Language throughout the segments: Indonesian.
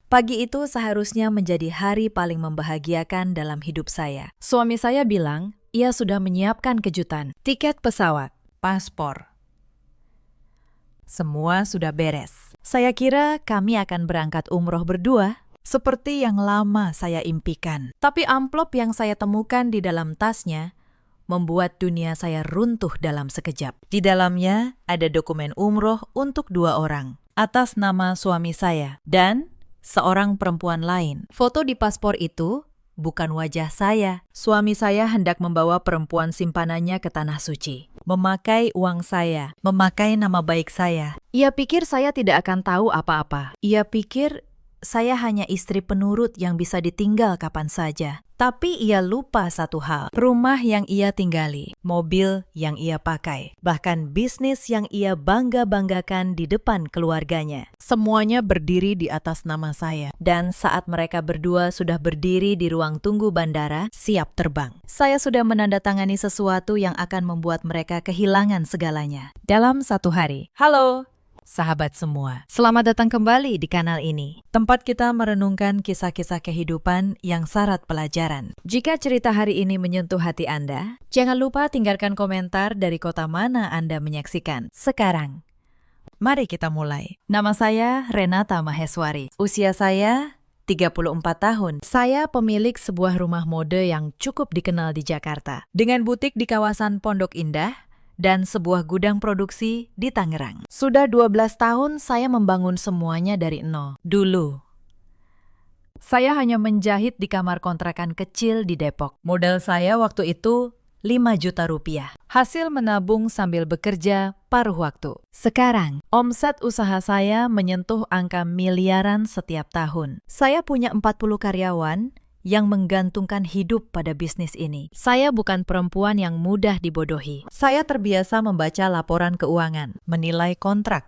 Pagi itu seharusnya menjadi hari paling membahagiakan dalam hidup saya. Suami saya bilang, ia sudah menyiapkan kejutan, tiket pesawat, paspor. Semua sudah beres. Saya kira kami akan berangkat umroh berdua, seperti yang lama saya impikan. Tapi amplop yang saya temukan di dalam tasnya membuat dunia saya runtuh dalam sekejap. Di dalamnya ada dokumen umroh untuk 2 orang, atas nama suami saya dan seorang perempuan lain. Foto di paspor itu bukan wajah saya. Suami saya hendak membawa perempuan simpanannya ke Tanah Suci. Memakai uang saya, memakai nama baik saya. Ia pikir saya tidak akan tahu apa-apa. Ia pikir saya hanya istri penurut yang bisa ditinggal kapan saja. Tapi ia lupa satu hal, rumah yang ia tinggali, mobil yang ia pakai, bahkan bisnis yang ia bangga-banggakan di depan keluarganya. Semuanya berdiri di atas nama saya. Dan saat mereka berdua sudah berdiri di ruang tunggu bandara, siap terbang, saya sudah menandatangani sesuatu yang akan membuat mereka kehilangan segalanya. Dalam 1 hari. Halo! Sahabat semua, selamat datang kembali di kanal ini, tempat kita merenungkan kisah-kisah kehidupan yang syarat pelajaran. Jika cerita hari ini menyentuh hati Anda, jangan lupa tinggalkan komentar dari kota mana Anda menyaksikan sekarang. Mari kita mulai. Nama saya Renata Maheswari. Usia saya 34 tahun. Saya pemilik sebuah rumah mode yang cukup dikenal di Jakarta, dengan butik di kawasan Pondok Indah dan sebuah gudang produksi di Tangerang. Sudah 12 tahun saya membangun semuanya dari nol. Dulu, saya hanya menjahit di kamar kontrakan kecil di Depok. Modal saya waktu itu 5 juta rupiah. Hasil menabung sambil bekerja paruh waktu. Sekarang, omset usaha saya menyentuh angka miliaran setiap tahun. Saya punya 40 karyawan yang menggantungkan hidup pada bisnis ini. Saya bukan perempuan yang mudah dibodohi. Saya terbiasa membaca laporan keuangan, menilai kontrak,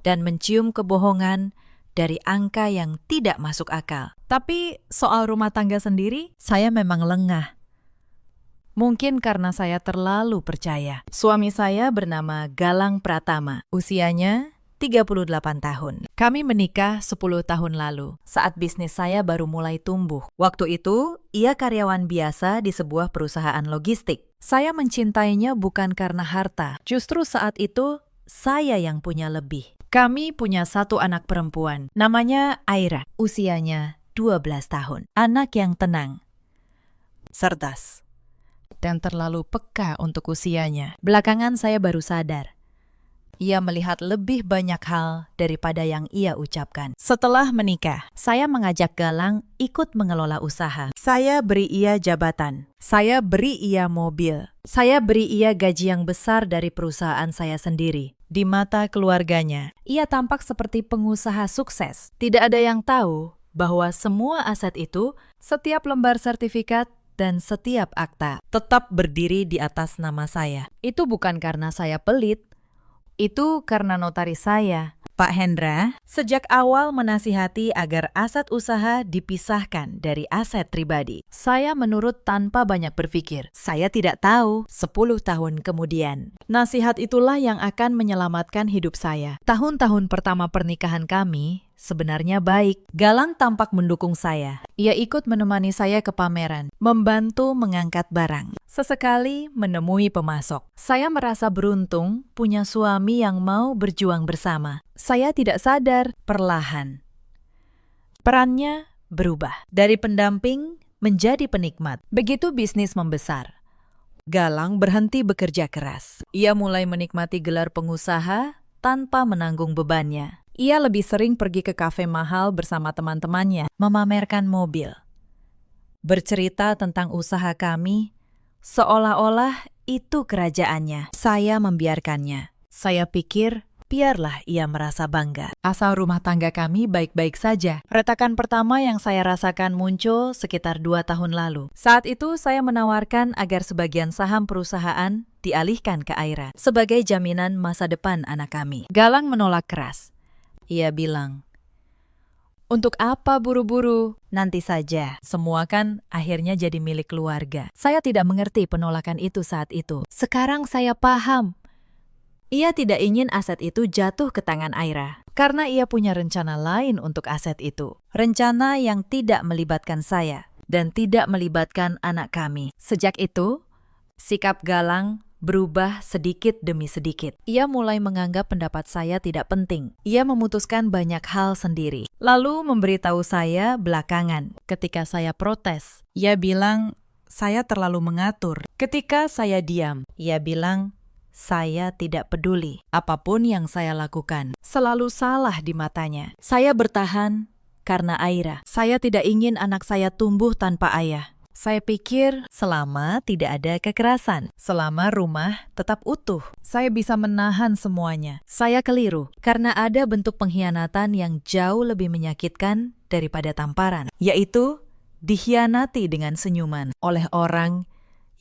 dan mencium kebohongan dari angka yang tidak masuk akal. Tapi soal rumah tangga sendiri, saya memang lengah. Mungkin karena saya terlalu percaya. Suami saya bernama Galang Pratama. Usianya 38 tahun. Kami menikah 10 tahun lalu, saat bisnis saya baru mulai tumbuh. Waktu itu, ia karyawan biasa di sebuah perusahaan logistik. Saya mencintainya bukan karena harta. Justru saat itu, saya yang punya lebih. Kami punya 1 anak perempuan, namanya Aira. Usianya 12 tahun. Anak yang tenang, cerdas, dan terlalu peka untuk usianya. Belakangan saya baru sadar, ia melihat lebih banyak hal daripada yang ia ucapkan. Setelah menikah, saya mengajak Galang ikut mengelola usaha. Saya beri ia jabatan. Saya beri ia mobil. Saya beri ia gaji yang besar dari perusahaan saya sendiri. Di mata keluarganya, ia tampak seperti pengusaha sukses. Tidak ada yang tahu bahwa semua aset itu, setiap lembar sertifikat, dan setiap akta tetap berdiri di atas nama saya. Itu bukan karena saya pelit. Itu karena notaris saya, Pak Hendra, sejak awal menasihati agar aset usaha dipisahkan dari aset pribadi. Saya menurut tanpa banyak berpikir. Saya tidak tahu 10 tahun kemudian. Nasihat itulah yang akan menyelamatkan hidup saya. Tahun-tahun pertama pernikahan kami sebenarnya baik. Galang tampak mendukung saya. Ia ikut menemani saya ke pameran, membantu mengangkat barang, sesekali menemui pemasok. Saya merasa beruntung punya suami yang mau berjuang bersama. Saya tidak sadar, perlahan perannya berubah dari pendamping menjadi penikmat. Begitu bisnis membesar, Galang berhenti bekerja keras. Ia mulai menikmati gelar pengusaha tanpa menanggung bebannya. Ia lebih sering pergi ke kafe mahal bersama teman-temannya, memamerkan mobil, bercerita tentang usaha kami, seolah-olah itu kerajaannya. Saya membiarkannya. Saya pikir, biarlah ia merasa bangga. Asal rumah tangga kami baik-baik saja. Retakan pertama yang saya rasakan muncul sekitar 2 tahun lalu. Saat itu saya menawarkan agar sebagian saham perusahaan dialihkan ke Aira sebagai jaminan masa depan anak kami. Galang menolak keras. Ia bilang, "Untuk apa buru-buru? Nanti saja. Semua kan akhirnya jadi milik keluarga." Saya tidak mengerti penolakan itu saat itu. Sekarang saya paham. Ia tidak ingin aset itu jatuh ke tangan Aira. karena ia punya rencana lain untuk aset itu. Rencana yang tidak melibatkan saya dan tidak melibatkan anak kami. Sejak itu, sikap Galang berubah sedikit demi sedikit. Ia mulai menganggap pendapat saya tidak penting. Ia memutuskan banyak hal sendiri. Lalu memberitahu saya belakangan ketika saya protes. Ia bilang saya terlalu mengatur. Ketika saya diam, ia bilang saya tidak peduli. Apapun yang saya lakukan selalu salah di matanya. Saya bertahan karena Aira. Saya tidak ingin anak saya tumbuh tanpa ayah. Saya pikir selama tidak ada kekerasan, selama rumah tetap utuh, saya bisa menahan semuanya. Saya keliru karena ada bentuk pengkhianatan yang jauh lebih menyakitkan daripada tamparan, yaitu dikhianati dengan senyuman oleh orang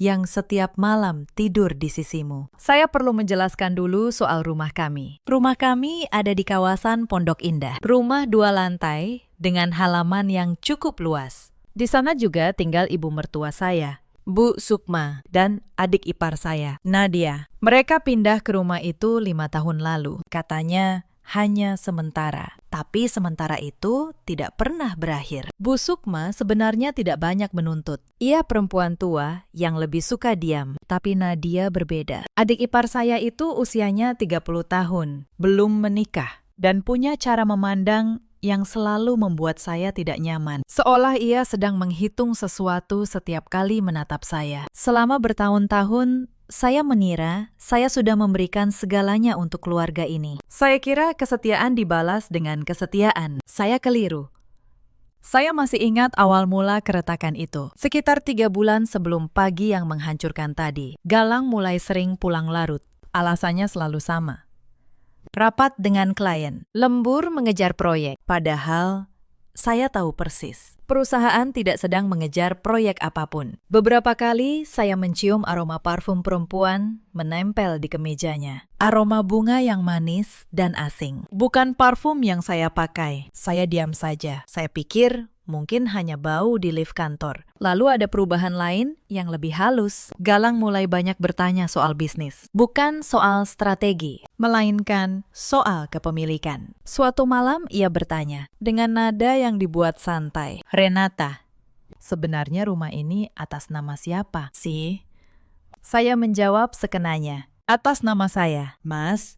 yang setiap malam tidur di sisimu. Saya perlu menjelaskan dulu soal rumah kami. Rumah kami ada di kawasan Pondok Indah. Rumah 2 lantai dengan halaman yang cukup luas. Di sana juga tinggal ibu mertua saya, Bu Sukma, dan adik ipar saya, Nadia. Mereka pindah ke rumah itu 5 tahun lalu. Katanya hanya sementara. Tapi sementara itu tidak pernah berakhir. Bu Sukma sebenarnya tidak banyak menuntut. Ia perempuan tua yang lebih suka diam, tapi Nadia berbeda. Adik ipar saya itu usianya 30 tahun, belum menikah, dan punya cara memandang yang selalu membuat saya tidak nyaman. Seolah ia sedang menghitung sesuatu setiap kali menatap saya. Selama bertahun-tahun, saya mengira saya sudah memberikan segalanya untuk keluarga ini. Saya kira kesetiaan dibalas dengan kesetiaan. Saya keliru. Saya masih ingat awal mula keretakan itu. Sekitar 3 bulan sebelum pagi yang menghancurkan tadi, Galang mulai sering pulang larut. Alasannya selalu sama. Rapat dengan klien, lembur mengejar proyek. Padahal saya tahu persis, perusahaan tidak sedang mengejar proyek apapun. Beberapa kali saya mencium aroma parfum perempuan menempel di kemejanya. Aroma bunga yang manis dan asing. Bukan parfum yang saya pakai. Saya diam saja. Saya pikir mungkin hanya bau di lift kantor. Lalu ada perubahan lain yang lebih halus. Galang mulai banyak bertanya soal bisnis. Bukan soal strategi, melainkan soal kepemilikan. Suatu malam ia bertanya, dengan nada yang dibuat santai. Renata, sebenarnya rumah ini atas nama siapa sih? Saya menjawab sekenanya. Atas nama saya, Mas.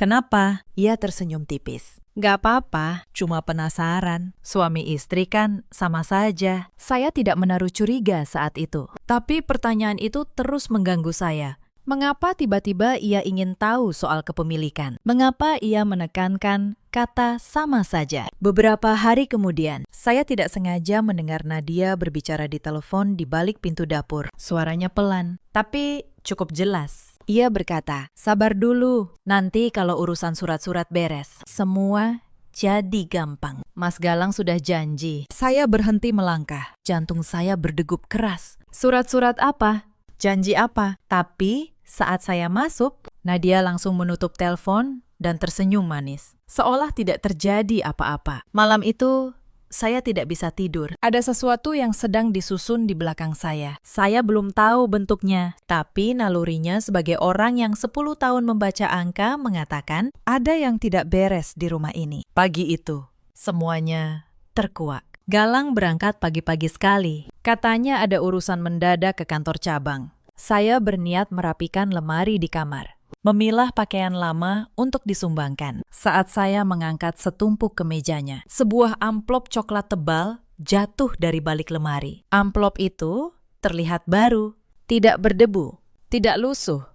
Kenapa? Ia tersenyum tipis. Gak apa-apa, cuma penasaran. Suami istri kan sama saja. Saya tidak menaruh curiga saat itu. Tapi pertanyaan itu terus mengganggu saya. Mengapa tiba-tiba ia ingin tahu soal kepemilikan? Mengapa ia menekankan kata sama saja? Beberapa hari kemudian, saya tidak sengaja mendengar Nadia berbicara di telepon di balik pintu dapur. Suaranya pelan, tapi cukup jelas. Ia berkata, sabar dulu, nanti kalau urusan surat-surat beres, semua jadi gampang. Mas Galang sudah janji. Saya berhenti melangkah. Jantung saya berdegup keras. Surat-surat apa? Janji apa? Tapi saat saya masuk, Nadia langsung menutup telepon dan tersenyum manis. Seolah tidak terjadi apa-apa. Malam itu, saya tidak bisa tidur. Ada sesuatu yang sedang disusun di belakang saya. Saya belum tahu bentuknya, tapi nalurinya sebagai orang yang 10 tahun membaca angka mengatakan ada yang tidak beres di rumah ini. Pagi itu, semuanya terkuak. Galang berangkat pagi-pagi sekali. Katanya ada urusan mendadak ke kantor cabang. Saya berniat merapikan lemari di kamar, memilah pakaian lama untuk disumbangkan. Saat saya mengangkat setumpuk kemejanya, sebuah amplop coklat tebal jatuh dari balik lemari. Amplop itu terlihat baru, tidak berdebu, tidak lusuh.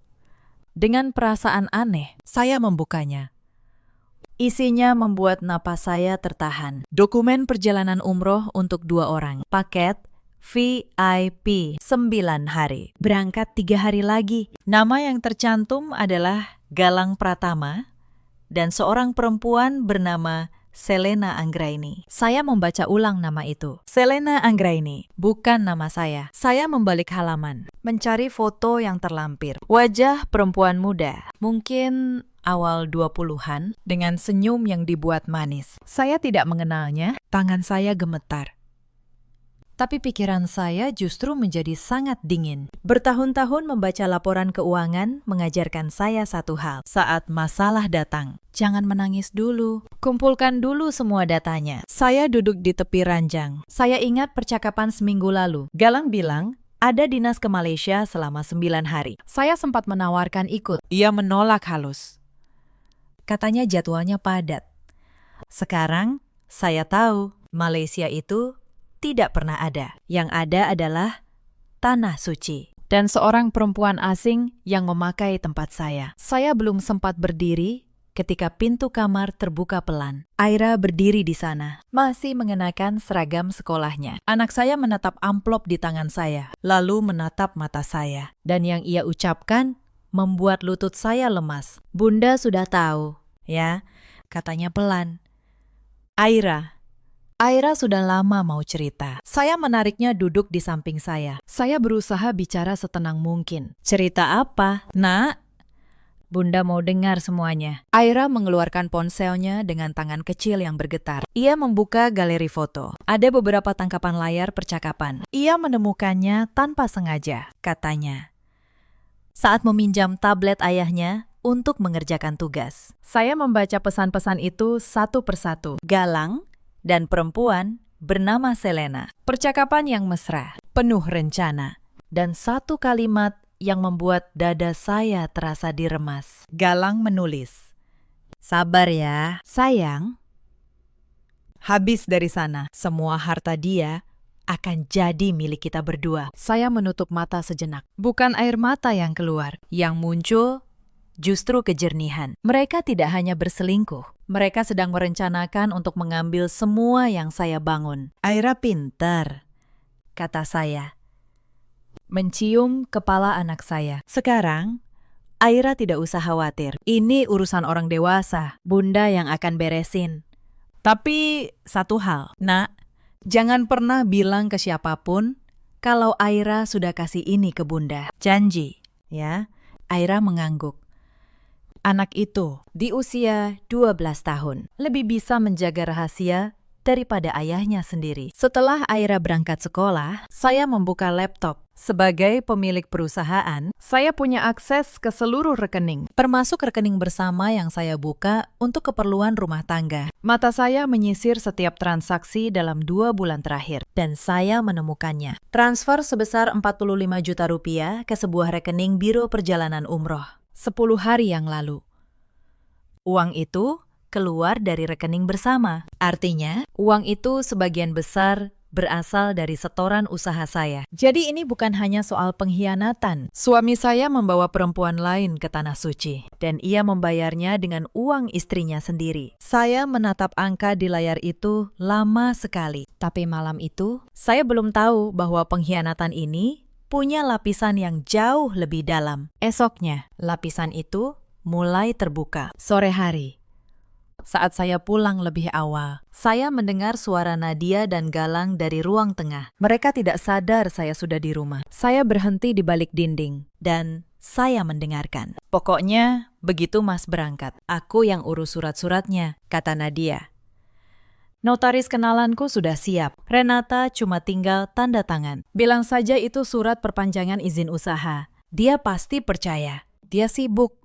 Dengan perasaan aneh, saya membukanya. Isinya membuat napas saya tertahan. Dokumen perjalanan umroh untuk 2 orang. Paket VIP 9 hari. Berangkat 3 hari lagi. Nama yang tercantum adalah Galang Pratama dan seorang perempuan bernama Selena Anggraini. Saya membaca ulang nama itu. Selena Anggraini, bukan nama saya. Saya membalik halaman, mencari foto yang terlampir. Wajah perempuan muda, mungkin awal 20-an, dengan senyum yang dibuat manis. Saya tidak mengenalnya, tangan saya gemetar. Tapi pikiran saya justru menjadi sangat dingin. Bertahun-tahun membaca laporan keuangan mengajarkan saya satu hal. Saat masalah datang, jangan menangis dulu. Kumpulkan dulu semua datanya. Saya duduk di tepi ranjang. Saya ingat percakapan seminggu lalu. Galang bilang, ada dinas ke Malaysia selama 9 hari. Saya sempat menawarkan ikut. Ia menolak halus. Katanya jadwalnya padat. Sekarang, saya tahu Malaysia itu tidak pernah ada. Yang ada adalah tanah suci. Dan seorang perempuan asing yang memakai tempat saya. Saya belum sempat berdiri ketika pintu kamar terbuka pelan. Aira berdiri di sana, masih mengenakan seragam sekolahnya. Anak saya menatap amplop di tangan saya, lalu menatap mata saya. Dan yang ia ucapkan membuat lutut saya lemas. Bunda sudah tahu, ya, katanya pelan. Aira sudah lama mau cerita. Saya menariknya duduk di samping saya. Saya berusaha bicara setenang mungkin. Cerita apa, Nak? Bunda mau dengar semuanya. Aira mengeluarkan ponselnya dengan tangan kecil yang bergetar. Ia membuka galeri foto. Ada beberapa tangkapan layar percakapan. Ia menemukannya tanpa sengaja, katanya. Saat meminjam tablet ayahnya untuk mengerjakan tugas. Saya membaca pesan-pesan itu satu persatu. Galang dan perempuan bernama Selena. Percakapan yang mesra, penuh rencana, dan satu kalimat yang membuat dada saya terasa diremas. Galang menulis, "Sabar ya, sayang." Habis dari sana, semua harta dia akan jadi milik kita berdua. Saya menutup mata sejenak. Bukan air mata yang keluar, yang muncul justru kejernihan. Mereka tidak hanya berselingkuh. Mereka sedang merencanakan untuk mengambil semua yang saya bangun. Aira pintar, kata saya. Mencium kepala anak saya. Sekarang, Aira tidak usah khawatir. Ini urusan orang dewasa. Bunda yang akan beresin. Tapi satu hal, Nak, jangan pernah bilang ke siapapun kalau Aira sudah kasih ini ke Bunda. Janji, ya? Aira mengangguk. Anak itu di usia 12 tahun lebih bisa menjaga rahasia daripada ayahnya sendiri. Setelah Aira berangkat sekolah, saya membuka laptop. Sebagai pemilik perusahaan, saya punya akses ke seluruh rekening, termasuk rekening bersama yang saya buka untuk keperluan rumah tangga. Mata saya menyisir setiap transaksi dalam 2 bulan terakhir, dan saya menemukannya. Transfer sebesar 45 juta rupiah ke sebuah rekening Biro Perjalanan Umroh. 10 hari yang lalu. Uang itu keluar dari rekening bersama. Artinya, uang itu sebagian besar berasal dari setoran usaha saya. Jadi ini bukan hanya soal pengkhianatan. Suami saya membawa perempuan lain ke Tanah Suci, dan ia membayarnya dengan uang istrinya sendiri. Saya menatap angka di layar itu lama sekali. Tapi malam itu, saya belum tahu bahwa pengkhianatan ini punya lapisan yang jauh lebih dalam. Esoknya, lapisan itu mulai terbuka. Sore hari, saat saya pulang lebih awal, saya mendengar suara Nadia dan Galang dari ruang tengah. Mereka tidak sadar saya sudah di rumah. Saya berhenti di balik dinding, dan saya mendengarkan. Pokoknya, begitu Mas berangkat, aku yang urus surat-suratnya, kata Nadia. Notaris kenalanku sudah siap. Renata cuma tinggal tanda tangan. Bilang saja itu surat perpanjangan izin usaha. Dia pasti percaya. Dia sibuk.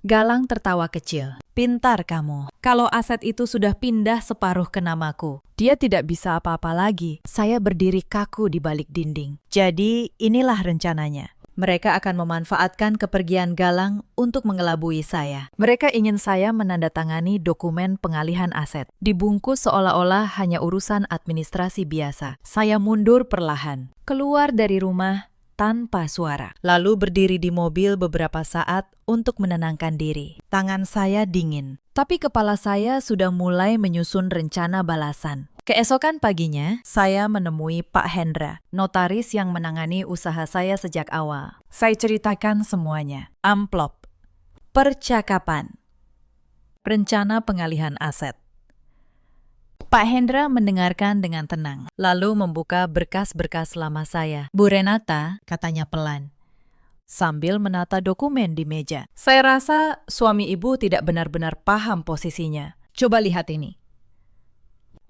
Galang tertawa kecil. Pintar kamu. Kalau aset itu sudah pindah separuh ke namaku, dia tidak bisa apa-apa lagi. Saya berdiri kaku di balik dinding. Jadi inilah rencananya. Mereka akan memanfaatkan kepergian Galang untuk mengelabui saya. Mereka ingin saya menandatangani dokumen pengalihan aset. Dibungkus seolah-olah hanya urusan administrasi biasa. Saya mundur perlahan, keluar dari rumah tanpa suara. Lalu berdiri di mobil beberapa saat untuk menenangkan diri. Tangan saya dingin, tapi kepala saya sudah mulai menyusun rencana balasan. Keesokan paginya, saya menemui Pak Hendra, notaris yang menangani usaha saya sejak awal. Saya ceritakan semuanya. Amplop, percakapan, rencana pengalihan aset. Pak Hendra mendengarkan dengan tenang, lalu membuka berkas-berkas lama saya. Bu Renata, katanya pelan, sambil menata dokumen di meja. Saya rasa suami ibu tidak benar-benar paham posisinya. Coba lihat ini.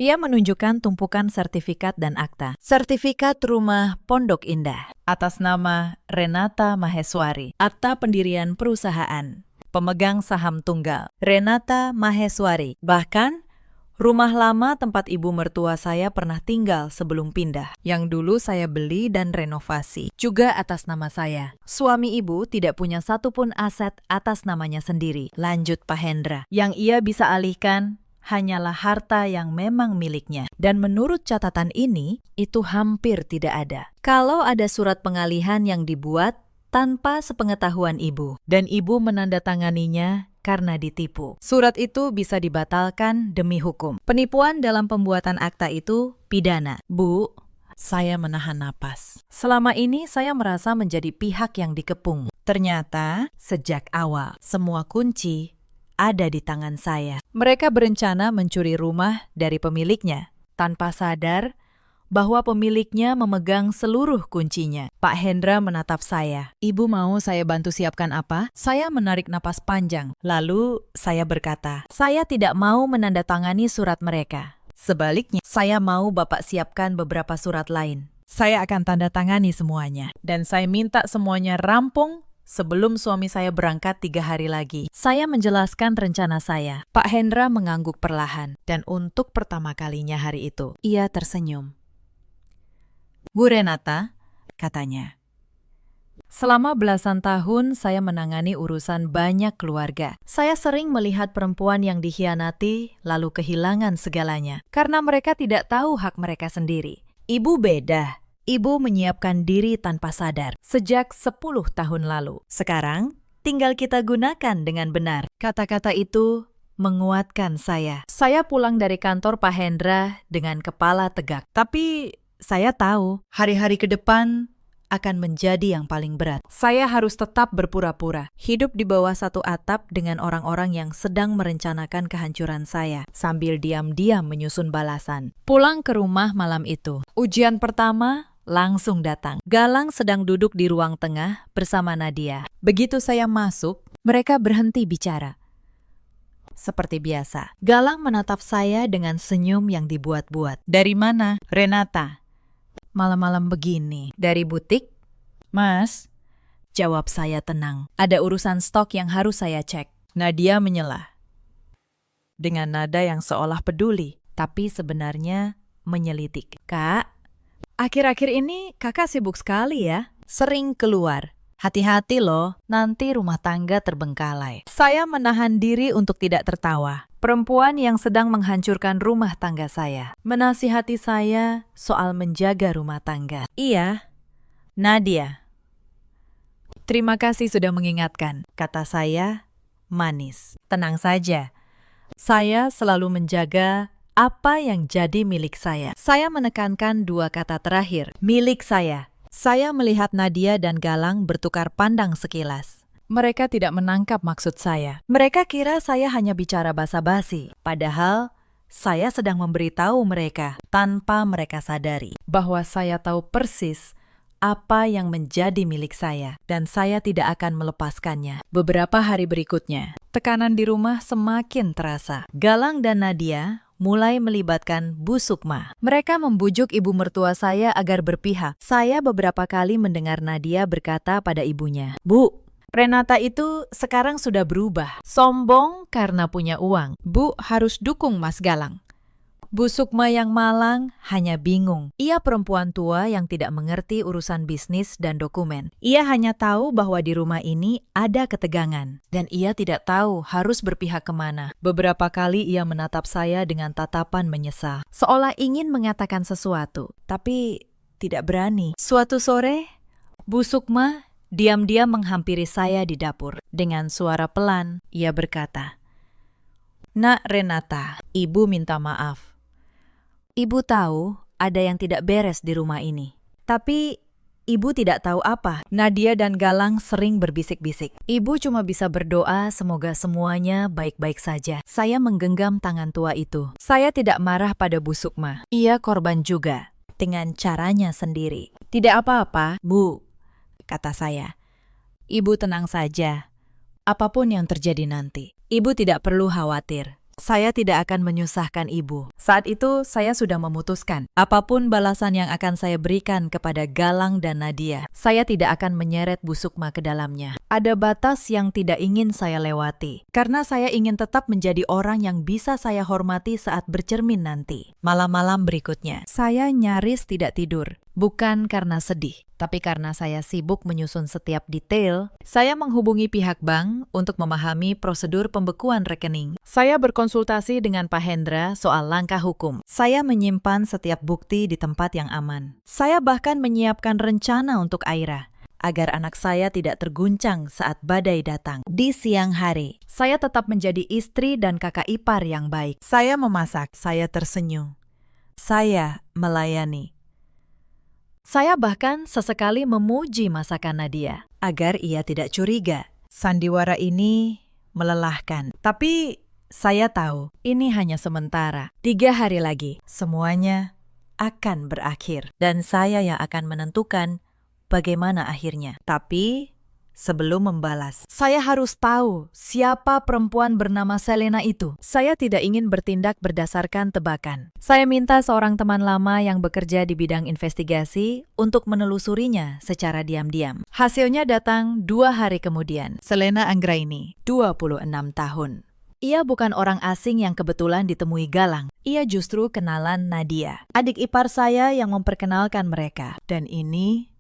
Ia menunjukkan tumpukan sertifikat dan akta. Sertifikat rumah Pondok Indah atas nama Renata Maheswari. Akta pendirian perusahaan. Pemegang saham tunggal Renata Maheswari. Bahkan rumah lama tempat ibu mertua saya pernah tinggal sebelum pindah, yang dulu saya beli dan renovasi, juga atas nama saya. Suami ibu tidak punya satupun aset atas namanya sendiri, lanjut Pak Hendra. Yang ia bisa alihkan hanyalah harta yang memang miliknya. Dan menurut catatan ini, itu hampir tidak ada. Kalau ada surat pengalihan yang dibuat tanpa sepengetahuan ibu, dan ibu menandatanganinya karena ditipu, surat itu bisa dibatalkan demi hukum. Penipuan dalam pembuatan akta itu pidana. Bu, saya menahan napas. Selama ini saya merasa menjadi pihak yang dikepung. Ternyata sejak awal semua kunci ada di tangan saya. Mereka berencana mencuri rumah dari pemiliknya, tanpa sadar bahwa pemiliknya memegang seluruh kuncinya. Pak Hendra menatap saya. Ibu mau saya bantu siapkan apa? Saya menarik napas panjang. Lalu saya berkata, saya tidak mau menandatangani surat mereka. Sebaliknya, saya mau Bapak siapkan beberapa surat lain. Saya akan tanda tangani semuanya. Dan saya minta semuanya rampung sebelum suami saya berangkat 3 hari lagi. Saya menjelaskan rencana saya. Pak Hendra mengangguk perlahan. Dan untuk pertama kalinya hari itu, ia tersenyum. Bu Renata, katanya, selama belasan tahun saya menangani urusan banyak keluarga. Saya sering melihat perempuan yang dikhianati lalu kehilangan segalanya karena mereka tidak tahu hak mereka sendiri. Ibu beda. Ibu menyiapkan diri tanpa sadar sejak 10 tahun lalu. Sekarang, tinggal kita gunakan dengan benar. Kata-kata itu menguatkan saya. Saya pulang dari kantor Pak Hendra dengan kepala tegak. Tapi saya tahu hari-hari ke depan akan menjadi yang paling berat. Saya harus tetap berpura-pura, hidup di bawah satu atap dengan orang-orang yang sedang merencanakan kehancuran saya, sambil diam-diam menyusun balasan. Pulang ke rumah malam itu, ujian pertama langsung datang. Galang sedang duduk di ruang tengah bersama Nadia. Begitu saya masuk, mereka berhenti bicara. Seperti biasa, Galang menatap saya dengan senyum yang dibuat-buat. Dari mana? Renata. Malam-malam begini. Dari butik? Mas, jawab saya tenang. Ada urusan stok yang harus saya cek. Nadia menyela. Dengan nada yang seolah peduli, tapi sebenarnya menyelidik. Kak, akhir-akhir ini kakak sibuk sekali ya. Sering keluar. Hati-hati loh, nanti rumah tangga terbengkalai. Saya menahan diri untuk tidak tertawa. Perempuan yang sedang menghancurkan rumah tangga saya menasihati saya soal menjaga rumah tangga. Iya, Nadia. Terima kasih sudah mengingatkan, kata saya manis. Tenang saja, saya selalu menjaga apa yang jadi milik saya. Saya menekankan 2 kata terakhir, milik saya. Saya melihat Nadia dan Galang bertukar pandang sekilas. Mereka tidak menangkap maksud saya. Mereka kira saya hanya bicara basa-basi. Padahal, saya sedang memberitahu mereka tanpa mereka sadari bahwa saya tahu persis apa yang menjadi milik saya dan saya tidak akan melepaskannya. Beberapa hari berikutnya, tekanan di rumah semakin terasa. Galang dan Nadia mulai melibatkan Bu Sukma. Mereka membujuk ibu mertua saya agar berpihak. Saya beberapa kali mendengar Nadia berkata pada ibunya, Bu, Renata itu sekarang sudah berubah. Sombong karena punya uang. Bu harus dukung Mas Galang. Bu Sukma yang malang hanya bingung. Ia perempuan tua yang tidak mengerti urusan bisnis dan dokumen. Ia hanya tahu bahwa di rumah ini ada ketegangan. Dan ia tidak tahu harus berpihak kemana. Beberapa kali ia menatap saya dengan tatapan menyesal. Seolah ingin mengatakan sesuatu, tapi tidak berani. Suatu sore, Bu Sukma diam-diam menghampiri saya di dapur. Dengan suara pelan, ia berkata, Nak Renata, Ibu minta maaf. Ibu tahu ada yang tidak beres di rumah ini. Tapi Ibu tidak tahu apa. Nadia dan Galang sering berbisik-bisik. Ibu cuma bisa berdoa semoga semuanya baik-baik saja. Saya menggenggam tangan tua itu. Saya tidak marah pada Bu Sukma. Ia korban juga, dengan caranya sendiri. Tidak apa-apa, Bu, kata saya. Ibu tenang saja. Apapun yang terjadi nanti, Ibu tidak perlu khawatir. Saya tidak akan menyusahkan ibu. Saat itu saya sudah memutuskan, apapun balasan yang akan saya berikan kepada Galang dan Nadia, saya tidak akan menyeret Bu Sukma ke dalamnya. Ada batas yang tidak ingin saya lewati, karena saya ingin tetap menjadi orang yang bisa saya hormati saat bercermin nanti. Malam-malam berikutnya, saya nyaris tidak tidur. Bukan karena sedih, tapi karena saya sibuk menyusun setiap detail. Saya menghubungi pihak bank untuk memahami prosedur pembekuan rekening. Saya berkonsultasi dengan Pak Hendra soal langkah hukum. Saya menyimpan setiap bukti di tempat yang aman. Saya bahkan menyiapkan rencana untuk Aira, agar anak saya tidak terguncang saat badai datang. Di siang hari, saya tetap menjadi istri dan kakak ipar yang baik. Saya memasak, saya tersenyum. Saya melayani. Saya bahkan sesekali memuji masakan Nadia, agar ia tidak curiga. Sandiwara ini melelahkan, tapi saya tahu ini hanya sementara. 3 hari lagi, semuanya akan berakhir. Dan saya yang akan menentukan bagaimana akhirnya. Tapi sebelum membalas, saya harus tahu siapa perempuan bernama Selena itu. Saya tidak ingin bertindak berdasarkan tebakan. Saya minta seorang teman lama yang bekerja di bidang investigasi untuk menelusurinya secara diam-diam. Hasilnya datang 2 hari kemudian. Selena Anggraini, 26 tahun. Ia bukan orang asing yang kebetulan ditemui Galang. Ia justru kenalan Nadia, adik ipar saya yang memperkenalkan mereka. Dan ini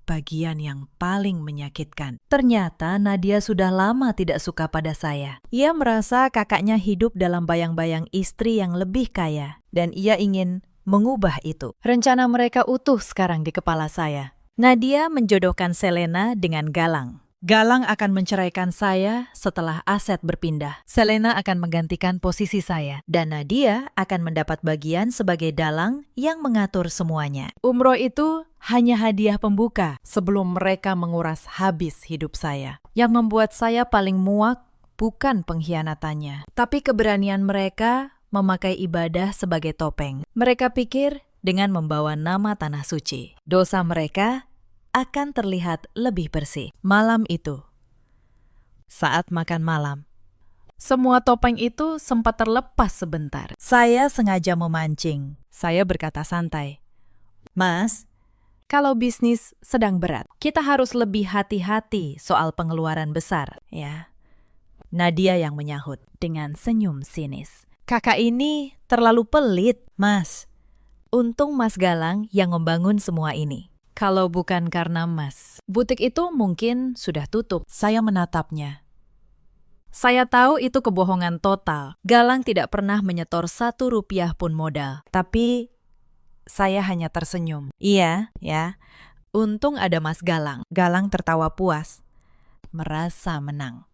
bagian yang paling menyakitkan. Ternyata Nadia sudah lama tidak suka pada saya. Ia merasa kakaknya hidup dalam bayang-bayang istri yang lebih kaya, dan ia ingin mengubah itu. Rencana mereka utuh sekarang di kepala saya. Nadia menjodohkan Selena dengan Galang. Galang akan menceraikan saya setelah aset berpindah. Selena akan menggantikan posisi saya, dan Nadia akan mendapat bagian sebagai dalang yang mengatur semuanya. Umroh itu hanya hadiah pembuka sebelum mereka menguras habis hidup saya. Yang membuat saya paling muak bukan pengkhianatannya, tapi keberanian mereka memakai ibadah sebagai topeng. Mereka pikir dengan membawa nama tanah suci, dosa mereka akan terlihat lebih bersih. Malam itu, saat makan malam, semua topeng itu sempat terlepas sebentar. Saya sengaja memancing. Saya berkata santai, "Mas, kalau bisnis sedang berat, kita harus lebih hati-hati soal pengeluaran besar, ya." Nadia yang menyahut dengan senyum sinis. "Kakak ini terlalu pelit, Mas. Untung Mas Galang yang membangun semua ini. Kalau bukan karena Mas, butik itu mungkin sudah tutup." Saya menatapnya. Saya tahu itu kebohongan total. Galang tidak pernah menyetor 1 rupiah pun modal. Tapi saya hanya tersenyum. "Iya, ya. Untung ada Mas Galang." Galang tertawa puas, merasa menang.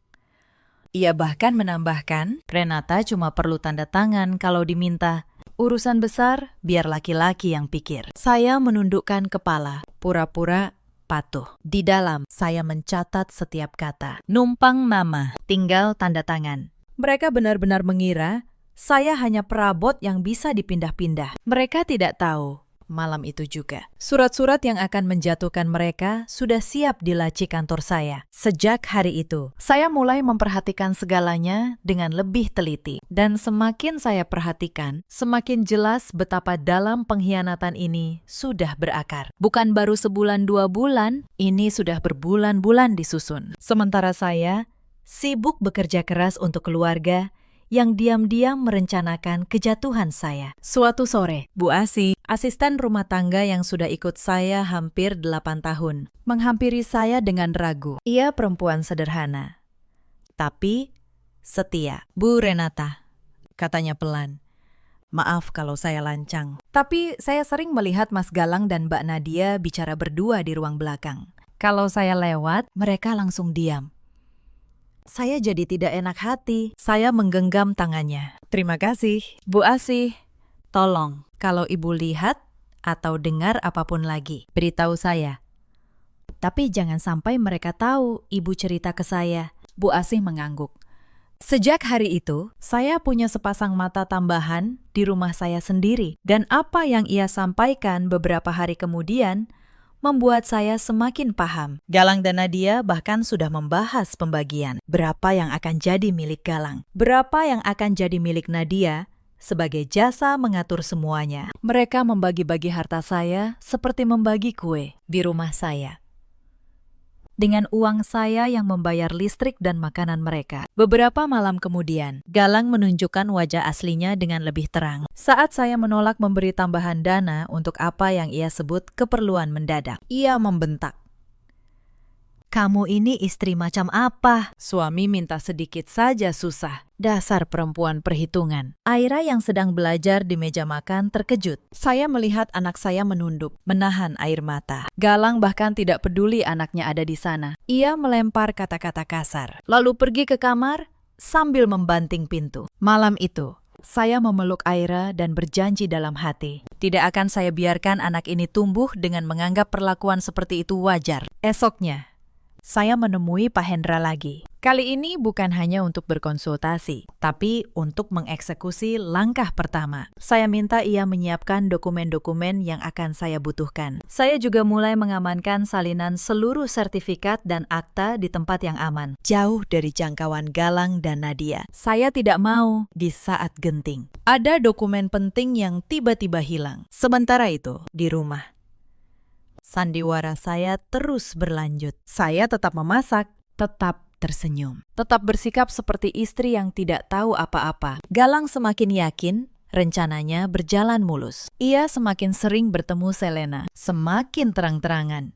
Ia bahkan menambahkan, "Renata cuma perlu tanda tangan kalau diminta. Urusan besar, biar laki-laki yang pikir." Saya menundukkan kepala, pura-pura patuh. Di dalam, saya mencatat setiap kata. Numpang nama, tinggal tanda tangan. Mereka benar-benar mengira saya hanya perabot yang bisa dipindah-pindah. Mereka tidak tahu, malam itu juga, surat-surat yang akan menjatuhkan mereka sudah siap di laci kantor saya. Sejak hari itu, saya mulai memperhatikan segalanya dengan lebih teliti. Dan semakin saya perhatikan, semakin jelas betapa dalam pengkhianatan ini sudah berakar. Bukan baru sebulan 2 bulan, ini sudah berbulan-bulan disusun. Sementara saya sibuk bekerja keras untuk keluarga yang diam-diam merencanakan kejatuhan saya. Suatu sore, Bu Asi, asisten rumah tangga yang sudah ikut saya hampir 8 tahun, menghampiri saya dengan ragu. Ia perempuan sederhana, tapi setia. "Bu Renata," katanya pelan, "maaf kalau saya lancang, tapi saya sering melihat Mas Galang dan Mbak Nadia bicara berdua di ruang belakang. Kalau saya lewat, mereka langsung diam. Saya jadi tidak enak hati." Saya menggenggam tangannya. "Terima kasih, Bu Asih. Tolong, kalau Ibu lihat atau dengar apapun lagi, beritahu saya. Tapi jangan sampai mereka tahu Ibu cerita ke saya." Bu Asih mengangguk. Sejak hari itu, saya punya sepasang mata tambahan di rumah saya sendiri. Dan apa yang ia sampaikan beberapa hari kemudian membuat saya semakin paham. Galang dan Nadia bahkan sudah membahas pembagian. Berapa yang akan jadi milik Galang, berapa yang akan jadi milik Nadia, sebagai jasa mengatur semuanya. Mereka membagi-bagi harta saya seperti membagi kue di rumah saya. Dengan uang saya yang membayar listrik dan makanan mereka. Beberapa malam kemudian, Galang menunjukkan wajah aslinya dengan lebih terang. Saat saya menolak memberi tambahan dana untuk apa yang ia sebut keperluan mendadak, ia membentak. "Kamu ini istri macam apa? Suami minta sedikit saja susah. Dasar perempuan perhitungan." Aira yang sedang belajar di meja makan terkejut. Saya melihat anak saya menunduk, menahan air mata. Galang bahkan tidak peduli anaknya ada di sana. Ia melempar kata-kata kasar, lalu pergi ke kamar sambil membanting pintu. Malam itu, saya memeluk Aira dan berjanji dalam hati, tidak akan saya biarkan anak ini tumbuh dengan menganggap perlakuan seperti itu wajar. Esoknya, saya menemui Pak Hendra lagi. Kali ini bukan hanya untuk berkonsultasi, tapi untuk mengeksekusi langkah pertama. Saya minta ia menyiapkan dokumen-dokumen yang akan saya butuhkan. Saya juga mulai mengamankan salinan seluruh sertifikat dan akta di tempat yang aman, jauh dari jangkauan Galang dan Nadia. Saya tidak mau di saat genting ada dokumen penting yang tiba-tiba hilang. Sementara itu, di rumah, sandiwara saya terus berlanjut. Saya tetap memasak, tetap tersenyum, tetap bersikap seperti istri yang tidak tahu apa-apa. Galang semakin yakin rencananya berjalan mulus. Ia semakin sering bertemu Selena, semakin terang-terangan.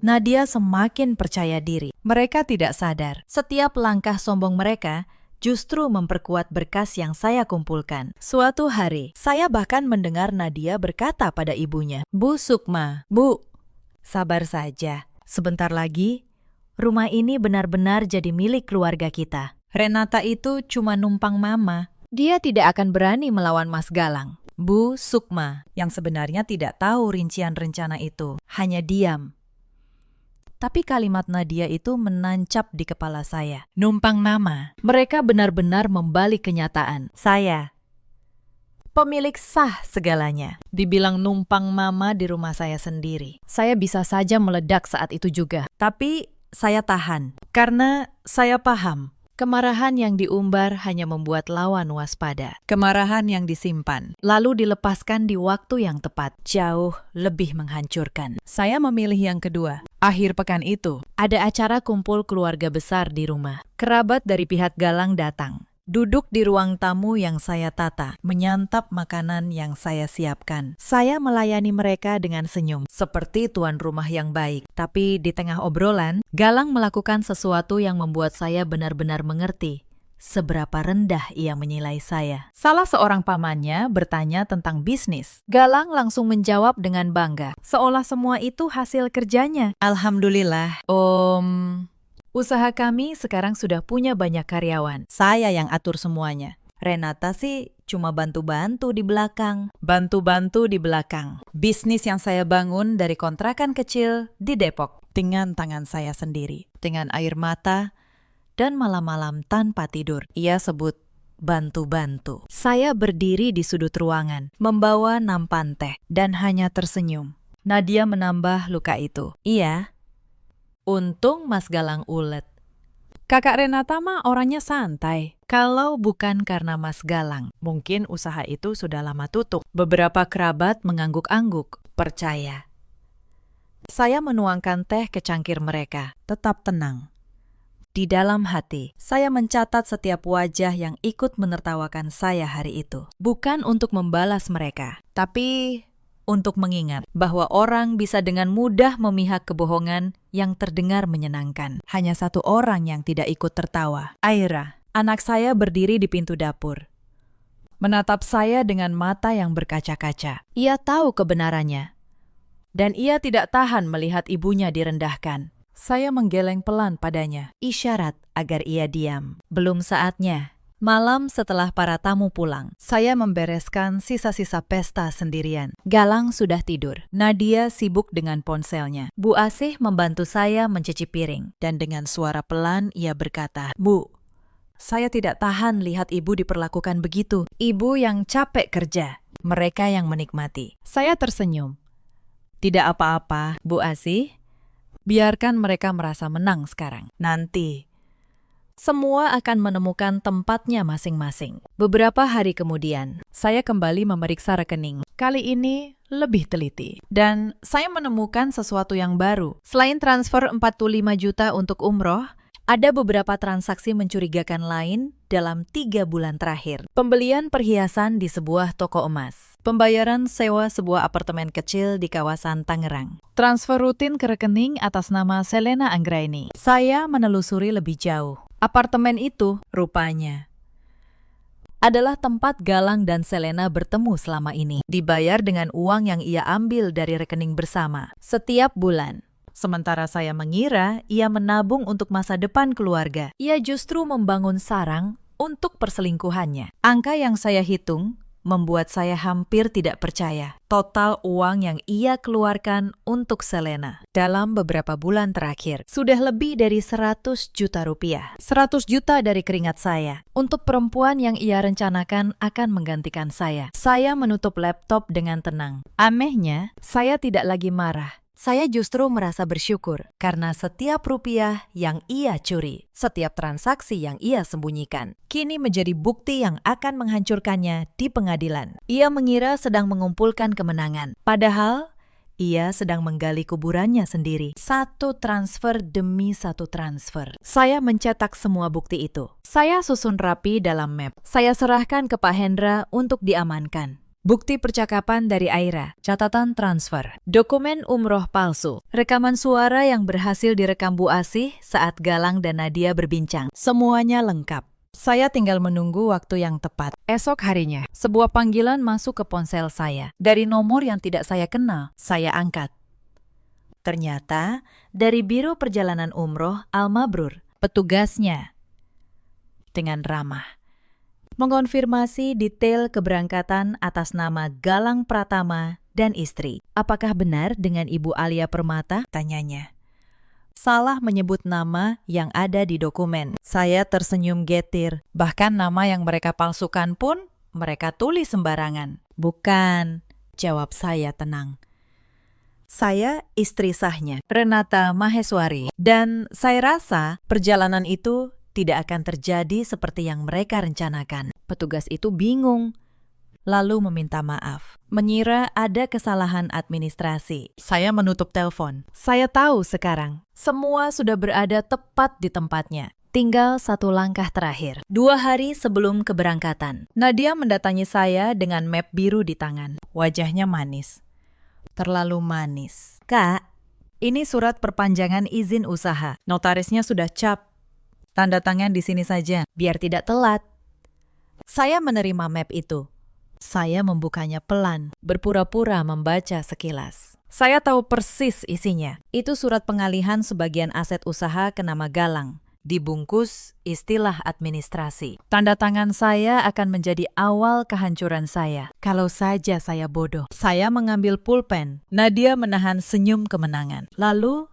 Nadia semakin percaya diri. Mereka tidak sadar, setiap langkah sombong mereka justru memperkuat berkas yang saya kumpulkan. Suatu hari, saya bahkan mendengar Nadia berkata pada ibunya, "Bu Sukma, Bu, sabar saja. Sebentar lagi, rumah ini benar-benar jadi milik keluarga kita. Renata itu cuma numpang mama. Dia tidak akan berani melawan Mas Galang." Bu Sukma, yang sebenarnya tidak tahu rincian rencana itu, hanya diam. Tapi kalimat Nadia itu menancap di kepala saya. Numpang mama. Mereka benar-benar membalik kenyataan. Saya, pemilik sah segalanya, dibilang numpang mama di rumah saya sendiri. Saya bisa saja meledak saat itu juga. Tapi saya tahan, karena saya paham. Kemarahan yang diumbar hanya membuat lawan waspada. Kemarahan yang disimpan, lalu dilepaskan di waktu yang tepat, jauh lebih menghancurkan. Saya memilih yang kedua. Akhir pekan itu, ada acara kumpul keluarga besar di rumah. Kerabat dari pihak Galang datang. Duduk di ruang tamu yang saya tata, menyantap makanan yang saya siapkan. Saya melayani mereka dengan senyum, seperti tuan rumah yang baik. Tapi di tengah obrolan, Galang melakukan sesuatu yang membuat saya benar-benar mengerti seberapa rendah ia menilai saya. Salah seorang pamannya bertanya tentang bisnis. Galang langsung menjawab dengan bangga, seolah semua itu hasil kerjanya. Alhamdulillah, usaha kami sekarang sudah punya banyak karyawan. Saya yang atur semuanya. Renata sih cuma bantu-bantu di belakang. Bantu-bantu di belakang. Bisnis yang saya bangun dari kontrakan kecil di Depok. Dengan tangan saya sendiri. Dengan air mata dan malam-malam tanpa tidur. Ia sebut bantu-bantu. Saya berdiri di sudut ruangan, membawa nampan teh, dan hanya tersenyum. Nadia menambah luka itu. Iya. Untung Mas Galang ulet. Kakak Renata mah orangnya santai. Kalau bukan karena Mas Galang, mungkin usaha itu sudah lama tutup. Beberapa kerabat mengangguk-angguk. Percaya. Saya menuangkan teh ke cangkir mereka. Tetap tenang. Di dalam hati, saya mencatat setiap wajah yang ikut menertawakan saya hari itu. Bukan untuk membalas mereka, tapi untuk mengingat bahwa orang bisa dengan mudah memihak kebohongan yang terdengar menyenangkan. Hanya satu orang yang tidak ikut tertawa. Aira, anak saya berdiri di pintu dapur. Menatap saya dengan mata yang berkaca-kaca. Ia tahu kebenarannya. Dan ia tidak tahan melihat ibunya direndahkan. Saya menggeleng pelan padanya, isyarat agar ia diam. Belum saatnya. Malam setelah para tamu pulang, saya membereskan sisa-sisa pesta sendirian. Galang sudah tidur. Nadia sibuk dengan ponselnya. Bu Asih membantu saya mencuci piring. Dan dengan suara pelan ia berkata, "Bu, saya tidak tahan lihat ibu diperlakukan begitu. Ibu yang capek kerja, mereka yang menikmati." Saya tersenyum. Tidak apa-apa, Bu Asih. Biarkan mereka merasa menang sekarang. Nanti, semua akan menemukan tempatnya masing-masing. Beberapa hari kemudian, saya kembali memeriksa rekening. Kali ini lebih teliti. Dan saya menemukan sesuatu yang baru. Selain transfer 45 juta untuk umroh, ada beberapa transaksi mencurigakan lain dalam 3 bulan terakhir. Pembelian perhiasan di sebuah toko emas. Pembayaran sewa sebuah apartemen kecil di kawasan Tangerang. Transfer rutin ke rekening atas nama Selena Anggraini. Saya menelusuri lebih jauh. Apartemen itu, rupanya, adalah tempat Galang dan Selena bertemu selama ini. Dibayar dengan uang yang ia ambil dari rekening bersama setiap bulan. Sementara saya mengira ia menabung untuk masa depan keluarga. Ia justru membangun sarang untuk perselingkuhannya. Angka yang saya hitung membuat saya hampir tidak percaya. Total uang yang ia keluarkan untuk Selena dalam beberapa bulan terakhir sudah lebih dari 100 juta rupiah. 100 juta dari keringat saya. Untuk perempuan yang ia rencanakan akan menggantikan saya. Saya menutup laptop dengan tenang. Anehnya, saya tidak lagi marah. Saya justru merasa bersyukur karena setiap rupiah yang ia curi, setiap transaksi yang ia sembunyikan, kini menjadi bukti yang akan menghancurkannya di pengadilan. Ia mengira sedang mengumpulkan kemenangan, padahal ia sedang menggali kuburannya sendiri. Satu transfer demi satu transfer. Saya mencetak semua bukti itu. Saya susun rapi dalam map. Saya serahkan ke Pak Hendra untuk diamankan. Bukti percakapan dari Aira, catatan transfer, dokumen umroh palsu, rekaman suara yang berhasil direkam Bu Asih saat Galang dan Nadia berbincang. Semuanya lengkap. Saya tinggal menunggu waktu yang tepat. Esok harinya, sebuah panggilan masuk ke ponsel saya. Dari nomor yang tidak saya kenal, saya angkat. Ternyata dari Biro Perjalanan Umroh Al Mabrur, petugasnya. Dengan ramah mengonfirmasi detail keberangkatan atas nama Galang Pratama dan istri. Apakah benar dengan Ibu Alia Permata? Tanyanya. Salah menyebut nama yang ada di dokumen. Saya tersenyum getir. Bahkan nama yang mereka palsukan pun mereka tulis sembarangan. Bukan, jawab saya tenang. Saya istri sahnya, Renata Maheswari. Dan saya rasa perjalanan itu tidak akan terjadi seperti yang mereka rencanakan. Petugas itu bingung, lalu meminta maaf. Mengira ada kesalahan administrasi. Saya menutup telepon. Saya tahu sekarang, semua sudah berada tepat di tempatnya. Tinggal satu langkah terakhir. 2 hari sebelum keberangkatan, Nadia mendatangi saya dengan map biru di tangan. Wajahnya manis. Terlalu manis. Kak, ini surat perpanjangan izin usaha. Notarisnya sudah cap. Tanda tangan di sini saja, biar tidak telat. Saya menerima map itu. Saya membukanya pelan, berpura-pura membaca sekilas. Saya tahu persis isinya. Itu surat pengalihan sebagian aset usaha ke nama Galang. Dibungkus istilah administrasi. Tanda tangan saya akan menjadi awal kehancuran saya. Kalau saja saya bodoh. Saya mengambil pulpen. Nadia menahan senyum kemenangan. Lalu,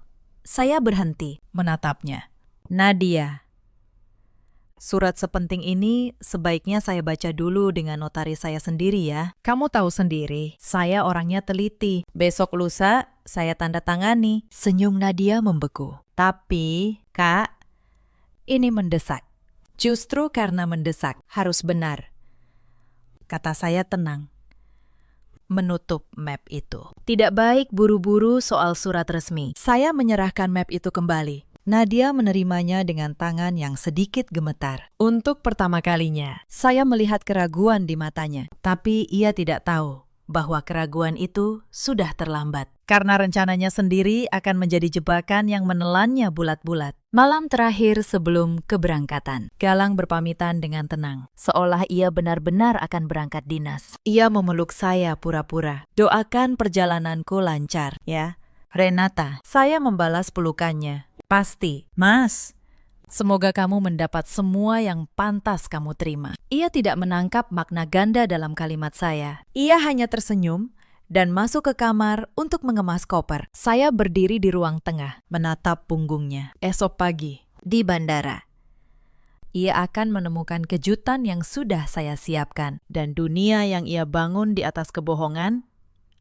saya berhenti menatapnya. Nadia, surat sepenting ini sebaiknya saya baca dulu dengan notaris saya sendiri ya. Kamu tahu sendiri, saya orangnya teliti. Besok lusa, saya tanda tangani. Senyum Nadia membeku. Tapi, Kak, ini mendesak. Justru karena mendesak, harus benar. Kata saya tenang. Menutup map itu. Tidak baik buru-buru soal surat resmi. Saya menyerahkan map itu kembali. Nadia menerimanya dengan tangan yang sedikit gemetar. Untuk pertama kalinya, saya melihat keraguan di matanya. Tapi ia tidak tahu bahwa keraguan itu sudah terlambat. Karena rencananya sendiri akan menjadi jebakan yang menelannya bulat-bulat. Malam terakhir sebelum keberangkatan, Galang berpamitan dengan tenang, seolah ia benar-benar akan berangkat dinas. Ia memeluk saya pura-pura. Doakan perjalananku lancar, ya. Renata, saya membalas pelukannya. Pasti, Mas. Semoga kamu mendapat semua yang pantas kamu terima. Ia tidak menangkap makna ganda dalam kalimat saya. Ia hanya tersenyum dan masuk ke kamar untuk mengemas koper. Saya berdiri di ruang tengah, menatap punggungnya. Esok pagi, di bandara, ia akan menemukan kejutan yang sudah saya siapkan. Dan dunia yang ia bangun di atas kebohongan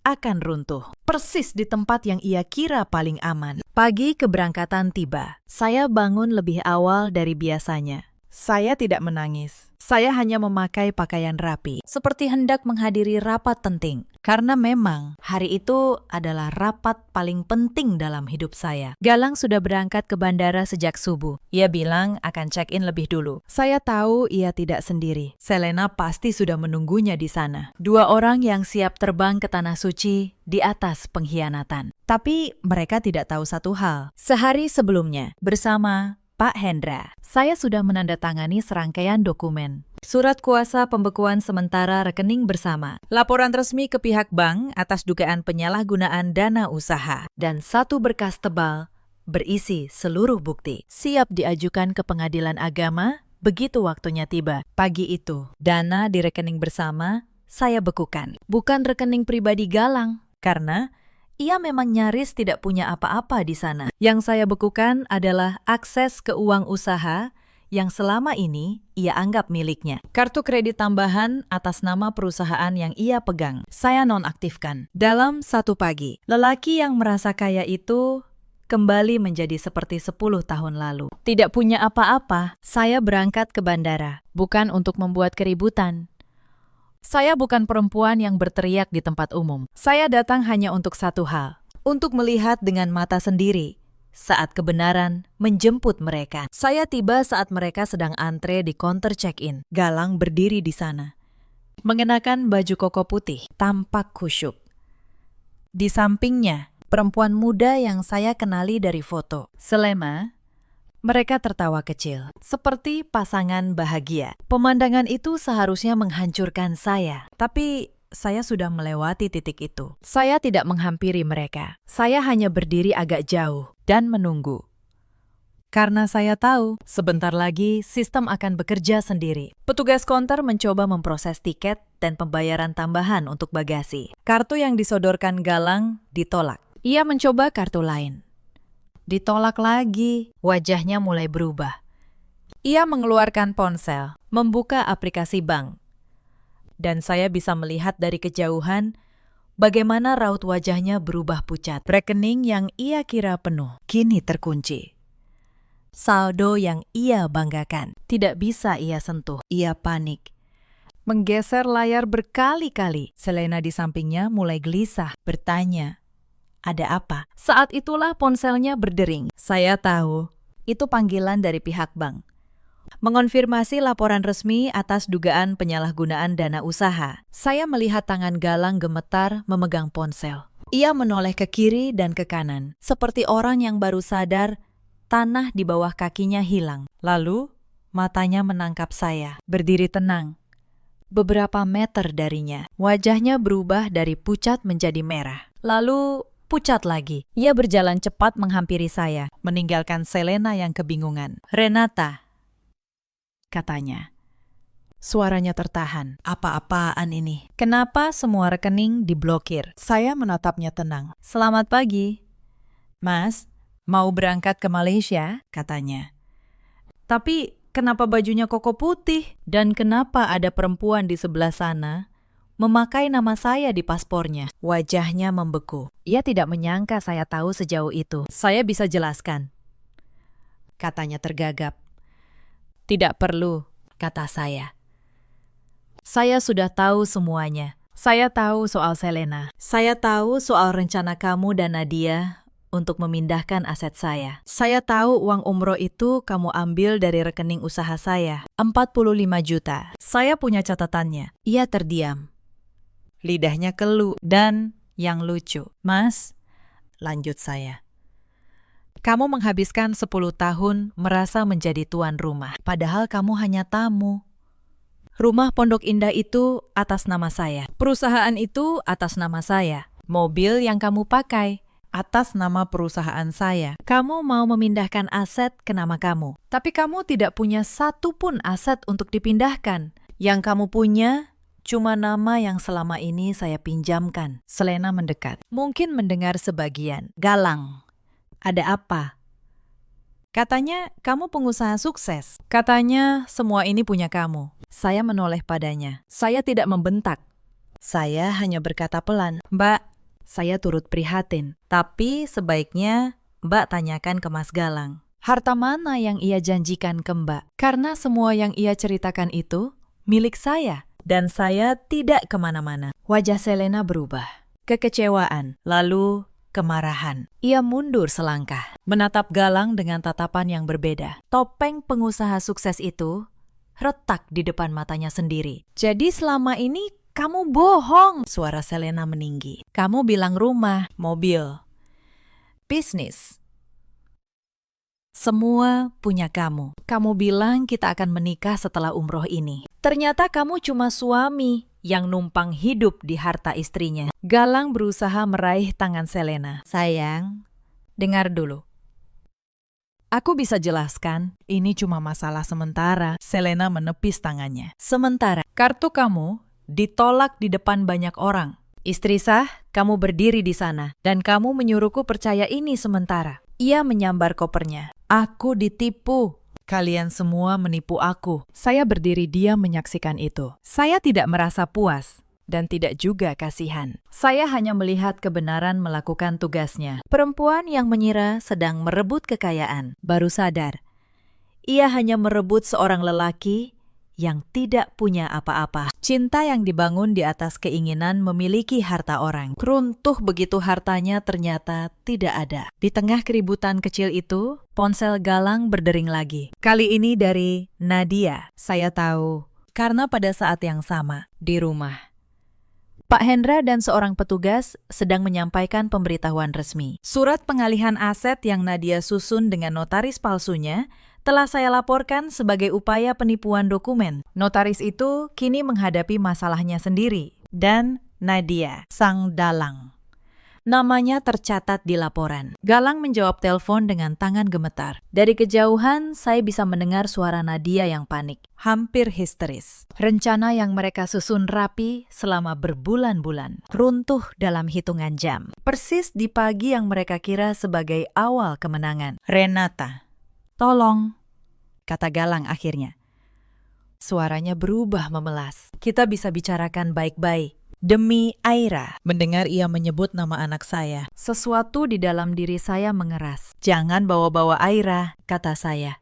akan runtuh. Persis di tempat yang ia kira paling aman. Pagi keberangkatan tiba. Saya bangun lebih awal dari biasanya. Saya tidak menangis. Saya hanya memakai pakaian rapi, seperti hendak menghadiri rapat penting. Karena memang hari itu adalah rapat paling penting dalam hidup saya. Galang sudah berangkat ke bandara sejak subuh. Ia bilang akan check-in lebih dulu. Saya tahu ia tidak sendiri. Selena pasti sudah menunggunya di sana. 2 orang yang siap terbang ke Tanah Suci di atas pengkhianatan. Tapi mereka tidak tahu satu hal. Sehari sebelumnya, bersama Pak Hendra, saya sudah menandatangani serangkaian dokumen. Surat kuasa pembekuan sementara rekening bersama, laporan resmi ke pihak bank atas dugaan penyalahgunaan dana usaha, dan 1 berkas tebal berisi seluruh bukti. Siap diajukan ke pengadilan agama begitu waktunya tiba. Pagi itu, dana di rekening bersama saya bekukan. Bukan rekening pribadi Galang, karena ia memang nyaris tidak punya apa-apa di sana. Yang saya bekukan adalah akses ke uang usaha yang selama ini ia anggap miliknya. Kartu kredit tambahan atas nama perusahaan yang ia pegang, saya nonaktifkan. Dalam 1 pagi, lelaki yang merasa kaya itu kembali menjadi seperti 10 tahun lalu. Tidak punya apa-apa, saya berangkat ke bandara, bukan untuk membuat keributan. Saya bukan perempuan yang berteriak di tempat umum. Saya datang hanya untuk satu hal, untuk melihat dengan mata sendiri saat kebenaran menjemput mereka. Saya tiba saat mereka sedang antre di counter check-in. Galang berdiri di sana, mengenakan baju koko putih, tampak khusyuk. Di sampingnya, perempuan muda yang saya kenali dari foto, Selema. Mereka tertawa kecil, seperti pasangan bahagia. Pemandangan itu seharusnya menghancurkan saya, tapi saya sudah melewati titik itu. Saya tidak menghampiri mereka. Saya hanya berdiri agak jauh dan menunggu. Karena saya tahu, sebentar lagi sistem akan bekerja sendiri. Petugas konter mencoba memproses tiket dan pembayaran tambahan untuk bagasi. Kartu yang disodorkan Galang ditolak. Ia mencoba kartu lain. Ditolak lagi. Wajahnya mulai berubah. Ia mengeluarkan ponsel, membuka aplikasi bank. Dan saya bisa melihat dari kejauhan bagaimana raut wajahnya berubah pucat. Rekening yang ia kira penuh, kini terkunci. Saldo yang ia banggakan, tidak bisa ia sentuh. Ia panik. Menggeser layar berkali-kali. Selena di sampingnya mulai gelisah, bertanya, "Ada apa?" Saat itulah ponselnya berdering. Saya tahu, itu panggilan dari pihak bank. Mengonfirmasi laporan resmi atas dugaan penyalahgunaan dana usaha. Saya melihat tangan Galang gemetar memegang ponsel. Ia menoleh ke kiri dan ke kanan, seperti orang yang baru sadar tanah di bawah kakinya hilang. Lalu, matanya menangkap saya, berdiri tenang. Beberapa meter darinya, wajahnya berubah dari pucat menjadi merah. Lalu pucat lagi. Ia berjalan cepat menghampiri saya, meninggalkan Selena yang kebingungan. "Renata," katanya. Suaranya tertahan. "Apa-apaan ini? Kenapa semua rekening diblokir?" Saya menatapnya tenang. "Selamat pagi. Mas, mau berangkat ke Malaysia?" katanya. "Tapi kenapa bajunya koko putih? Dan kenapa ada perempuan di sebelah sana memakai nama saya di paspornya?" Wajahnya membeku. Ia tidak menyangka saya tahu sejauh itu. "Saya bisa jelaskan," katanya tergagap. "Tidak perlu," kata saya. "Saya sudah tahu semuanya. Saya tahu soal Selena. Saya tahu soal rencana kamu dan Nadia untuk memindahkan aset saya. Saya tahu uang umroh itu kamu ambil dari rekening usaha saya, 45 juta. Saya punya catatannya." Ia terdiam. Lidahnya kelu dan yang lucu. "Mas," lanjut saya, "kamu menghabiskan 10 tahun merasa menjadi tuan rumah, padahal kamu hanya tamu. Rumah Pondok Indah itu atas nama saya. Perusahaan itu atas nama saya. Mobil yang kamu pakai atas nama perusahaan saya. Kamu mau memindahkan aset ke nama kamu, tapi kamu tidak punya satu pun aset untuk dipindahkan. Yang kamu punya cuma nama yang selama ini saya pinjamkan." Selena mendekat, mungkin mendengar sebagian. "Galang, ada apa?" "Katanya kamu pengusaha sukses. Katanya semua ini punya kamu." Saya menoleh padanya. Saya tidak membentak. Saya hanya berkata pelan, "Mbak, Saya turut prihatin, tapi sebaiknya Mbak tanyakan ke Mas Galang. Harta mana yang ia janjikan ke Mbak? Karena semua yang ia ceritakan itu milik saya. Dan saya tidak kemana-mana. Wajah Selena berubah. Kekecewaan, lalu kemarahan. Ia mundur selangkah, menatap Galang dengan tatapan yang berbeda. Topeng pengusaha sukses itu retak di depan matanya sendiri. Jadi selama ini kamu bohong, suara Selena meninggi. Kamu bilang rumah, mobil, bisnis. Semua punya kamu. Kamu bilang kita akan menikah setelah umroh ini. Ternyata kamu cuma suami yang numpang hidup di harta istrinya. Galang berusaha meraih tangan Selena. Sayang, dengar dulu. Aku bisa jelaskan, ini cuma masalah sementara. Selena menepis tangannya. Sementara, kartu kamu ditolak di depan banyak orang. Istri sah, kamu berdiri di sana. Dan kamu menyuruhku percaya ini sementara. Ia menyambar kopernya. Aku ditipu. Kalian semua menipu aku. Saya berdiri diam menyaksikan itu. Saya tidak merasa puas dan tidak juga kasihan. Saya hanya melihat kebenaran melakukan tugasnya. Perempuan yang mengira sedang merebut kekayaan baru sadar. Ia hanya merebut seorang lelaki yang tidak punya apa-apa. Cinta yang dibangun di atas keinginan memiliki harta orang. Runtuh begitu hartanya ternyata tidak ada. Di tengah keributan kecil itu, ponsel Galang berdering lagi. Kali ini dari Nadia. Saya tahu, karena pada saat yang sama, di rumah, Pak Hendra dan seorang petugas sedang menyampaikan pemberitahuan resmi. Surat pengalihan aset yang Nadia susun dengan notaris palsunya telah saya laporkan sebagai upaya penipuan dokumen. Notaris itu kini menghadapi masalahnya sendiri. Dan Nadia, sang dalang. Namanya tercatat di laporan. Galang menjawab telepon dengan tangan gemetar. Dari kejauhan, saya bisa mendengar suara Nadia yang panik. Hampir histeris. Rencana yang mereka susun rapi selama berbulan-bulan. Runtuh dalam hitungan jam. Persis di pagi yang mereka kira sebagai awal kemenangan. Renata. Tolong, kata Galang akhirnya. Suaranya berubah memelas. Kita bisa bicarakan baik-baik. Demi Aira. Mendengar ia menyebut nama anak saya, sesuatu di dalam diri saya mengeras. Jangan bawa-bawa Aira, kata saya.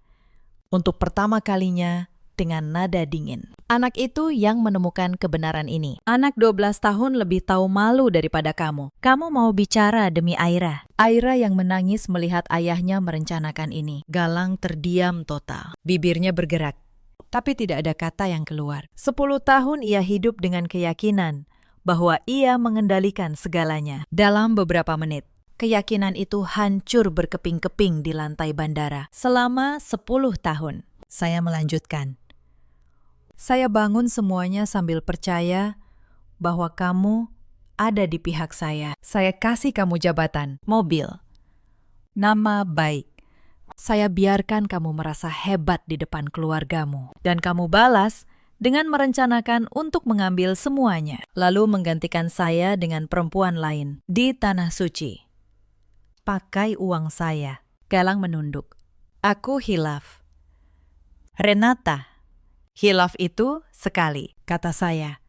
Untuk pertama kalinya dengan nada dingin. Anak itu yang menemukan kebenaran ini. Anak 12 tahun lebih tahu malu daripada kamu. Kamu mau bicara demi Aira. Aira yang menangis melihat ayahnya merencanakan ini. Galang terdiam total. Bibirnya bergerak, tapi tidak ada kata yang keluar. 10 tahun ia hidup dengan keyakinan bahwa ia mengendalikan segalanya. Dalam beberapa menit, keyakinan itu hancur berkeping-keping di lantai bandara. Selama 10 tahun, saya melanjutkan. Saya bangun semuanya sambil percaya bahwa kamu ada di pihak saya. Saya kasih kamu jabatan, mobil, nama baik. Saya biarkan kamu merasa hebat di depan keluargamu. Dan kamu balas dengan merencanakan untuk mengambil semuanya. Lalu menggantikan saya dengan perempuan lain di Tanah Suci. Pakai uang saya. Galang menunduk. Aku hilaf. Renata. Hilaf itu sekali, kata saya.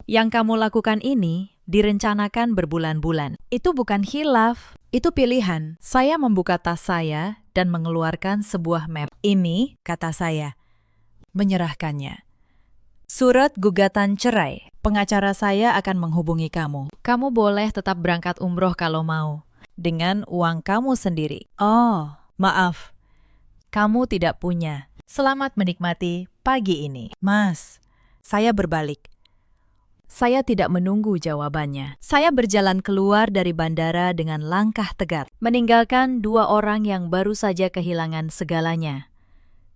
Yang kamu lakukan ini direncanakan berbulan-bulan. Itu bukan hilaf, itu pilihan. Saya membuka tas saya dan mengeluarkan sebuah map. Ini, kata saya, menyerahkannya. Surat gugatan cerai. Pengacara saya akan menghubungi kamu. Kamu boleh tetap berangkat umroh kalau mau. Dengan uang kamu sendiri. Oh, maaf. Kamu tidak punya. Selamat menikmati pagi ini. Mas, saya berbalik. Saya tidak menunggu jawabannya. Saya berjalan keluar dari bandara dengan langkah tegar, meninggalkan 2 orang yang baru saja kehilangan segalanya.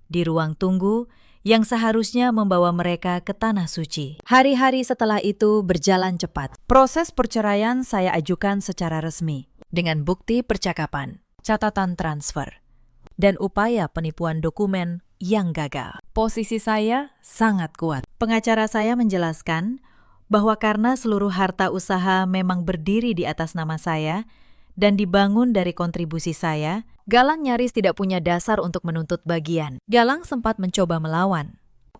Di ruang tunggu yang seharusnya membawa mereka ke Tanah Suci. Hari-hari setelah itu berjalan cepat. Proses perceraian saya ajukan secara resmi, dengan bukti percakapan, catatan transfer, dan upaya penipuan dokumen yang gagal. Posisi saya sangat kuat. Pengacara saya menjelaskan bahwa karena seluruh harta usaha memang berdiri di atas nama saya dan dibangun dari kontribusi saya, Galang nyaris tidak punya dasar untuk menuntut bagian. Galang sempat mencoba melawan,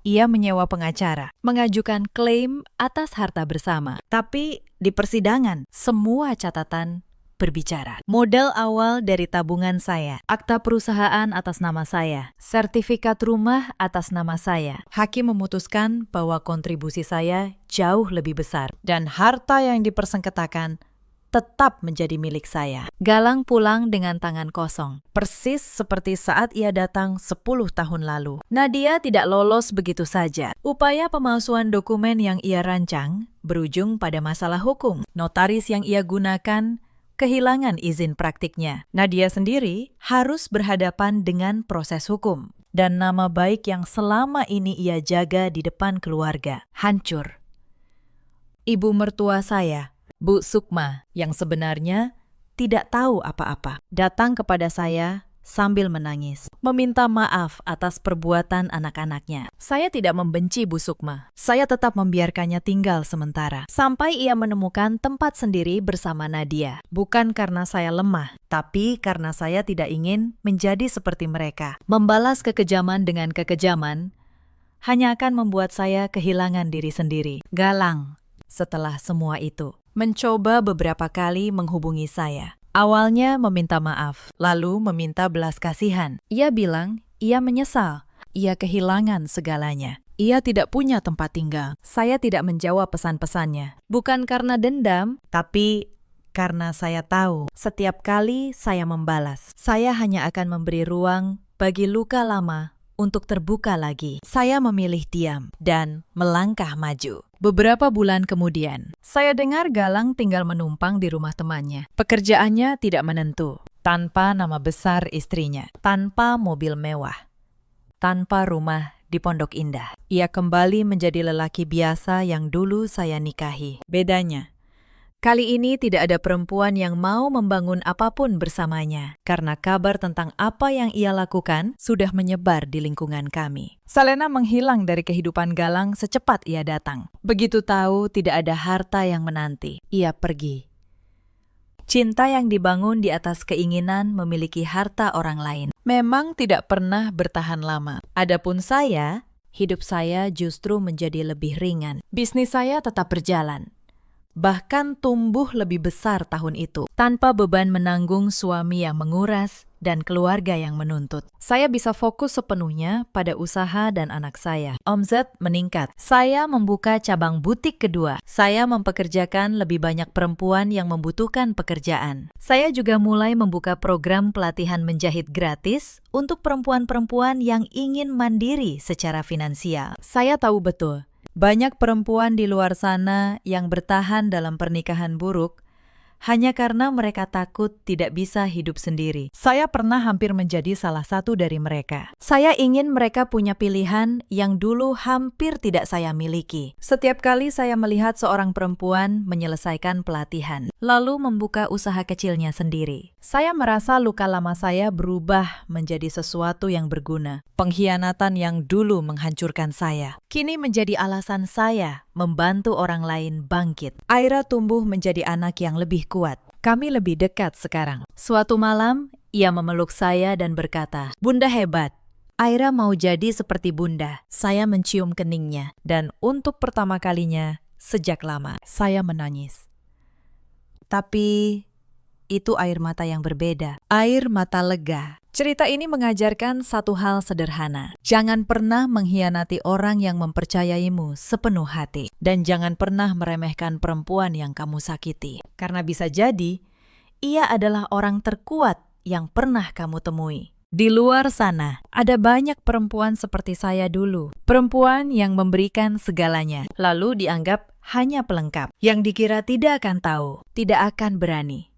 Ia menyewa pengacara, mengajukan klaim atas harta bersama. Tapi di persidangan, semua catatan berbicara. Modal awal dari tabungan saya, akta perusahaan atas nama saya, sertifikat rumah atas nama saya. Hakim memutuskan bahwa kontribusi saya jauh lebih besar dan harta yang dipersengketakan tetap menjadi milik saya. Galang pulang dengan tangan kosong, persis seperti saat ia datang 10 tahun lalu. Nadia tidak lolos begitu saja. Upaya pemalsuan dokumen yang ia rancang berujung pada masalah hukum. Notaris yang ia gunakan kehilangan izin praktiknya. Nadia sendiri harus berhadapan dengan proses hukum. Dan nama baik yang selama ini ia jaga di depan keluarga hancur. Ibu mertua saya, Bu Sukma, yang sebenarnya tidak tahu apa-apa, datang kepada saya sambil menangis, meminta maaf atas perbuatan anak-anaknya. Saya tidak membenci Bu Sukma. Saya tetap membiarkannya tinggal sementara, sampai ia menemukan tempat sendiri bersama Nadia. Bukan karena saya lemah, tapi karena saya tidak ingin menjadi seperti mereka. Membalas kekejaman dengan kekejaman hanya akan membuat saya kehilangan diri sendiri. Galang, setelah semua itu, mencoba beberapa kali menghubungi saya. Awalnya meminta maaf, lalu meminta belas kasihan. Ia bilang ia menyesal, ia kehilangan segalanya. Ia tidak punya tempat tinggal. Saya tidak menjawab pesan-pesannya. Bukan karena dendam, tapi karena saya tahu setiap kali saya membalas, saya hanya akan memberi ruang bagi luka lama untuk terbuka lagi. Saya memilih diam dan melangkah maju. Beberapa bulan kemudian, saya dengar Galang tinggal menumpang di rumah temannya. Pekerjaannya tidak menentu, tanpa nama besar istrinya, tanpa mobil mewah, tanpa rumah di Pondok Indah. Ia kembali menjadi lelaki biasa yang dulu saya nikahi. Bedanya, kali ini tidak ada perempuan yang mau membangun apapun bersamanya, karena kabar tentang apa yang ia lakukan sudah menyebar di lingkungan kami. Salena menghilang dari kehidupan Galang secepat ia datang. Begitu tahu tidak ada harta yang menanti, ia pergi. Cinta yang dibangun di atas keinginan memiliki harta orang lain memang tidak pernah bertahan lama. Adapun saya, hidup saya justru menjadi lebih ringan. Bisnis saya tetap berjalan, bahkan tumbuh lebih besar tahun itu, tanpa beban menanggung suami yang menguras dan keluarga yang menuntut. Saya bisa fokus sepenuhnya pada usaha dan anak saya. Omzet meningkat. Saya membuka cabang butik kedua. Saya mempekerjakan lebih banyak perempuan yang membutuhkan pekerjaan. Saya juga mulai membuka program pelatihan menjahit gratis untuk perempuan-perempuan yang ingin mandiri secara finansial. Saya tahu betul, banyak perempuan di luar sana yang bertahan dalam pernikahan buruk hanya karena mereka takut tidak bisa hidup sendiri. Saya pernah hampir menjadi salah satu dari mereka. Saya ingin mereka punya pilihan yang dulu hampir tidak saya miliki. Setiap kali saya melihat seorang perempuan menyelesaikan pelatihan, lalu membuka usaha kecilnya sendiri, saya merasa luka lama saya berubah menjadi sesuatu yang berguna. Pengkhianatan yang dulu menghancurkan saya kini menjadi alasan saya membantu orang lain bangkit. Aira tumbuh menjadi anak yang lebih kuat. Kami lebih dekat sekarang. Suatu malam, ia memeluk saya dan berkata, "Bunda hebat. Aira mau jadi seperti Bunda." Saya mencium keningnya, dan untuk pertama kalinya sejak lama, saya menangis. Tapi itu air mata yang berbeda, air mata lega. Cerita ini mengajarkan satu hal sederhana. Jangan pernah mengkhianati orang yang mempercayaimu sepenuh hati. Dan jangan pernah meremehkan perempuan yang kamu sakiti. Karena bisa jadi, ia adalah orang terkuat yang pernah kamu temui. Di luar sana, ada banyak perempuan seperti saya dulu. Perempuan yang memberikan segalanya, lalu dianggap hanya pelengkap. Yang dikira tidak akan tahu, tidak akan berani,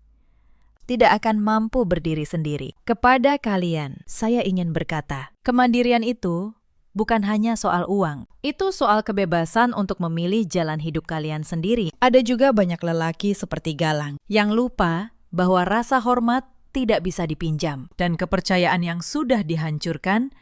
tidak akan mampu berdiri sendiri. Kepada kalian, saya ingin berkata, kemandirian itu bukan hanya soal uang. Itu soal kebebasan untuk memilih jalan hidup kalian sendiri. Ada juga banyak lelaki seperti Galang yang lupa bahwa rasa hormat tidak bisa dipinjam, dan kepercayaan yang sudah dihancurkan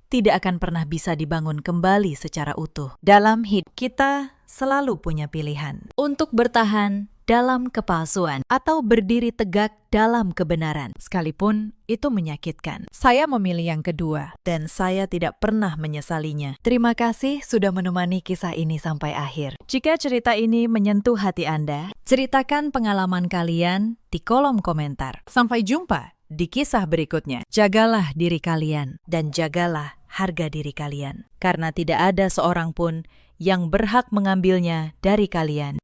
tidak akan pernah bisa dibangun kembali secara utuh. Dalam hidup kita selalu punya pilihan untuk bertahan dalam kepalsuan atau berdiri tegak dalam kebenaran, sekalipun itu menyakitkan. Saya memilih yang kedua, dan saya tidak pernah menyesalinya. Terima kasih sudah menemani kisah ini sampai akhir. Jika cerita ini menyentuh hati Anda, ceritakan pengalaman kalian di kolom komentar. Sampai jumpa di kisah berikutnya. Jagalah diri kalian dan jagalah harga diri kalian, karena tidak ada seorang pun yang berhak mengambilnya dari kalian.